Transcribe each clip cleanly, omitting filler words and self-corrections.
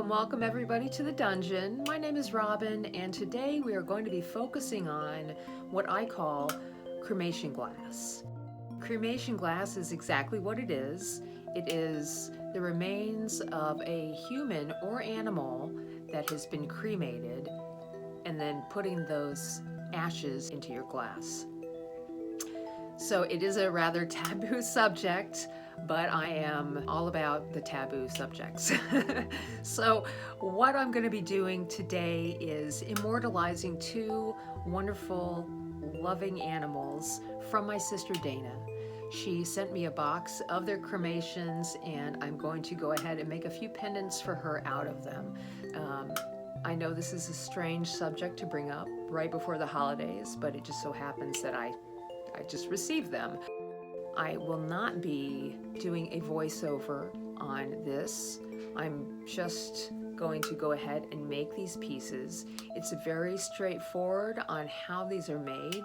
Welcome everybody to the dungeon. My name is Robin, and today we are going to be focusing on what I call cremation glass. Cremation glass is exactly what it is. It is the remains of a human or animal that has been cremated and then putting those ashes into your glass. So it is a rather taboo subject, but I am all about the taboo subjects. So what I'm going to be doing today is immortalizing two wonderful, loving animals from my sister Dana. She sent me a box of their cremations, and I'm going to go ahead and make a few pendants for her out of them. I know this is a strange subject to bring up right before the holidays, but it just so happens that I just received them. I will not be doing a voiceover on this. I'm just going to go ahead and make these pieces. It's very straightforward on how these are made.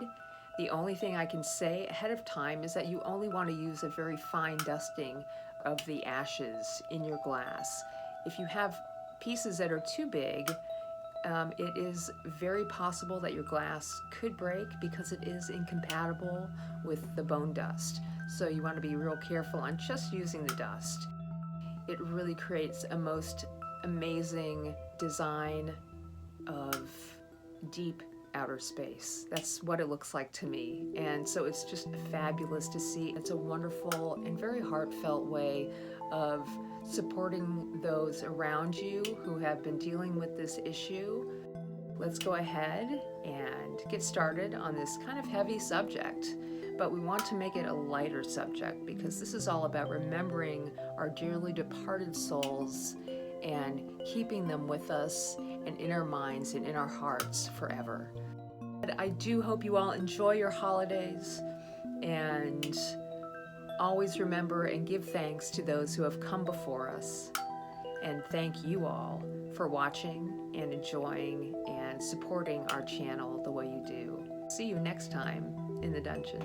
The only thing I can say ahead of time is that you only want to use a very fine dusting of the ashes in your glass. If you have pieces that are too big, it is very possible that your glass could break because it is incompatible with the bone dust. So you want to be real careful on just using the dust. It really creates a most amazing design of deep outer space. That's what it looks like to me. And so it's just fabulous to see. It's a wonderful and very heartfelt way of supporting those around you who have been dealing with this issue. Let's go ahead and get started on this kind of heavy subject, but we want to make it a lighter subject because this is all about remembering our dearly departed souls and keeping them with us and in our minds and in our hearts forever. I do hope you all enjoy your holidays, and always remember and give thanks to those who have come before us. And thank you all for watching and enjoying and supporting our channel the way you do. See you next time in the dungeon.